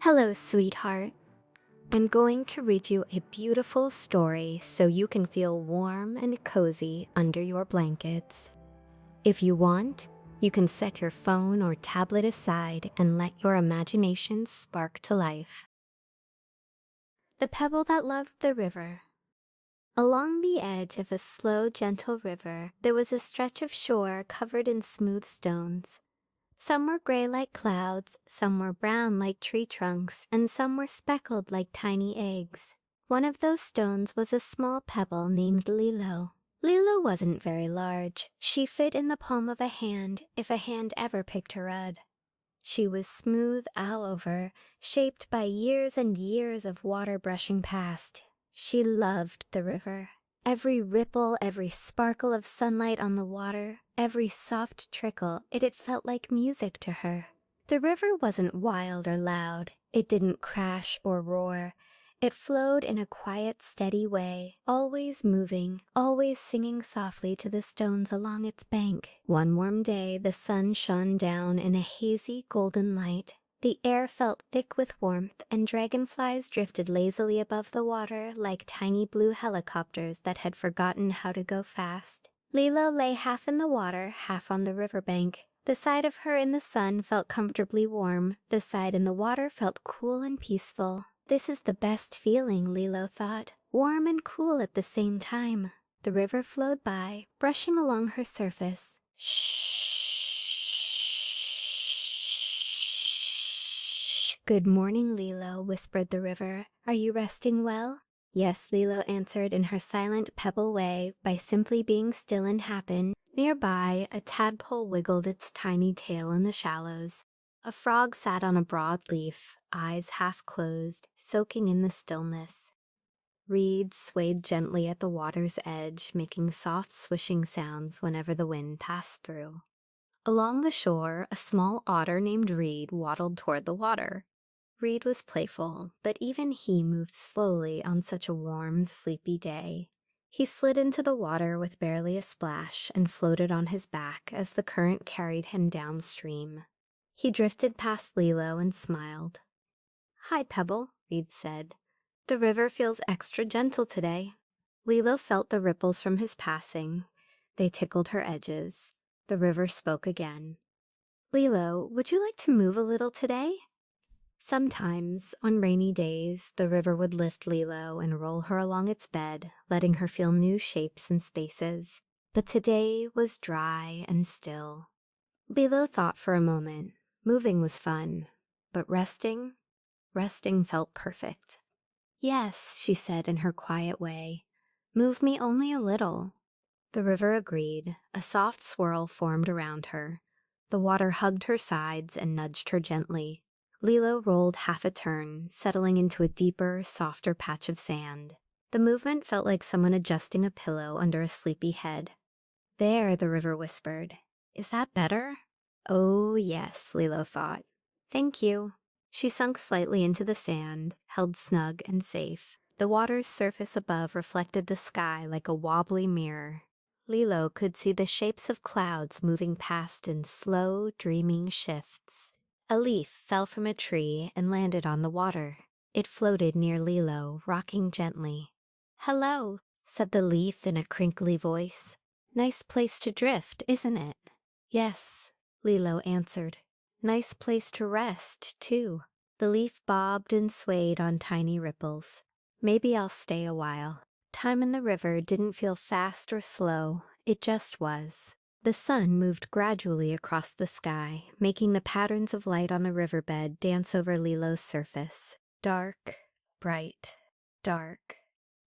Hello, sweetheart. I'm going to read you a beautiful story so you can feel warm and cozy under your blankets. If you want, you can set your phone or tablet aside and let your imagination spark to life. The Pebble That Loved the River. Along the edge of a slow, gentle river, there was a stretch of shore covered in smooth stones. Some were gray like clouds, some were brown like tree trunks, and some were speckled like tiny eggs. One of those stones was a small pebble named Lilo. Lilo wasn't very large. She fit in the palm of a hand, if a hand ever picked her up. She was smooth all over, shaped by years and years of water brushing past. She loved the river. Every ripple, every sparkle of sunlight on the water, every soft trickle, it felt like music to her. The river wasn't wild or loud. It didn't crash or roar. It flowed in a quiet, steady way, always moving, always singing softly to the stones along its bank. One warm day, the sun shone down in a hazy, golden light. The air felt thick with warmth, and dragonflies drifted lazily above the water like tiny blue helicopters that had forgotten how to go fast. Lilo lay half in the water, half on the riverbank. The side of her in the sun felt comfortably warm. The side in the water felt cool and peaceful. This is the best feeling, Lilo thought. Warm and cool at the same time. The river flowed by, brushing along her surface. Shh. Good morning, Lilo, whispered the river. Are you resting well? Yes, Lilo answered in her silent pebble way, by simply being still and happen. Nearby, a tadpole wiggled its tiny tail in the shallows. A frog sat on a broad leaf, eyes half closed, soaking in the stillness. Reeds swayed gently at the water's edge, making soft swishing sounds whenever the wind passed through. Along the shore, a small otter named Reed waddled toward the water. Reed was playful, but even he moved slowly on such a warm, sleepy day. He slid into the water with barely a splash and floated on his back as the current carried him downstream. He drifted past Lilo and smiled. "Hi, Pebble," Reed said. "The river feels extra gentle today." Lilo felt the ripples from his passing. They tickled her edges. The river spoke again. "Lilo, would you like to move a little today?" Sometimes, on rainy days, the river would lift Lilo and roll her along its bed, letting her feel new shapes and spaces. But today was dry and still. Lilo thought for a moment. Moving was fun, but resting felt perfect. "Yes," she said in her quiet way. "Move me only a little." The river agreed. A soft swirl formed around her. The water hugged her sides and nudged her gently. Lilo rolled half a turn, settling into a deeper, softer patch of sand. The movement felt like someone adjusting a pillow under a sleepy head. "There," the river whispered. "Is that better?" "Oh, yes," Lilo thought. "Thank you." She sunk slightly into the sand, held snug and safe. The water's surface above reflected the sky like a wobbly mirror. Lilo could see the shapes of clouds moving past in slow, dreaming shifts. A leaf fell from a tree and landed on the water. It floated near Lilo, rocking gently. "Hello," said the leaf in a crinkly voice. "Nice place to drift, isn't it?" "Yes," Lilo answered. "Nice place to rest, too." The leaf bobbed and swayed on tiny ripples. "Maybe I'll stay a while." Time in the river didn't feel fast or slow. It just was. The sun moved gradually across the sky, making the patterns of light on the riverbed dance over Lilo's surface. Dark, bright, dark,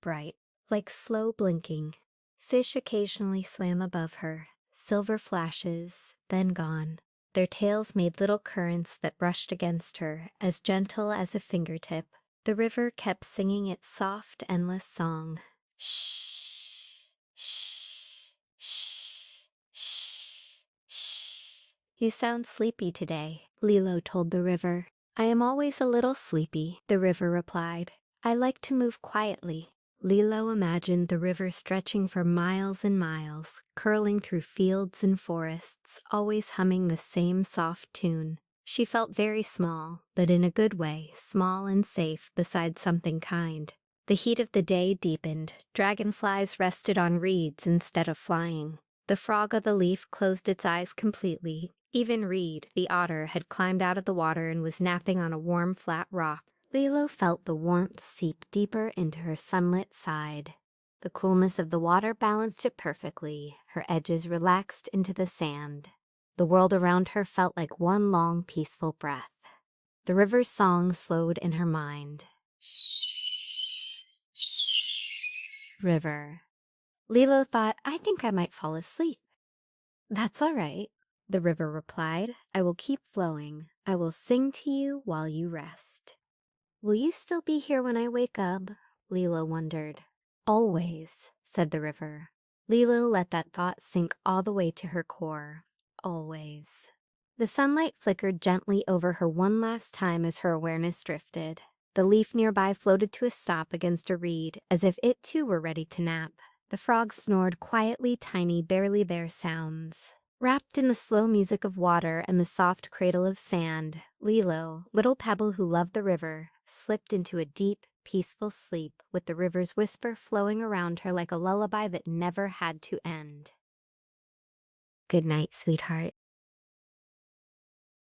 bright, like slow blinking. Fish occasionally swam above her, silver flashes, then gone. Their tails made little currents that brushed against her, as gentle as a fingertip. The river kept singing its soft, endless song. Shh, shh, shh, shh, shh. "You sound sleepy today," Lilo told the river. "I am always a little sleepy," the river replied. "I like to move quietly." Lilo imagined the river stretching for miles and miles, curling through fields and forests, always humming the same soft tune. She felt very small, but in a good way, small and safe beside something kind. The heat of the day deepened. Dragonflies rested on reeds instead of flying. The frog of the leaf closed its eyes completely. Even Reed, the otter, had climbed out of the water and was napping on a warm, flat rock. Lilo felt the warmth seep deeper into her sunlit side. The coolness of the water balanced it perfectly, her edges relaxed into the sand. The world around her felt like one long, peaceful breath. The river's song slowed in her mind. Shh, shh, river. Lilo thought, I think I might fall asleep. That's all right, the river replied. I will keep flowing. I will sing to you while you rest. Will you still be here when I wake up? Lilo wondered. Always, said the river. Lilo let that thought sink all the way to her core. Always. The sunlight flickered gently over her one last time as her awareness drifted. The leaf nearby floated to a stop against a reed, as if it too were ready to nap. The frog snored quietly, tiny, barely there sounds. Wrapped in the slow music of water and the soft cradle of sand, Lilo, little Pebble who loved the river, slipped into a deep, peaceful sleep with the river's whisper flowing around her like a lullaby that never had to end. Good night, sweetheart.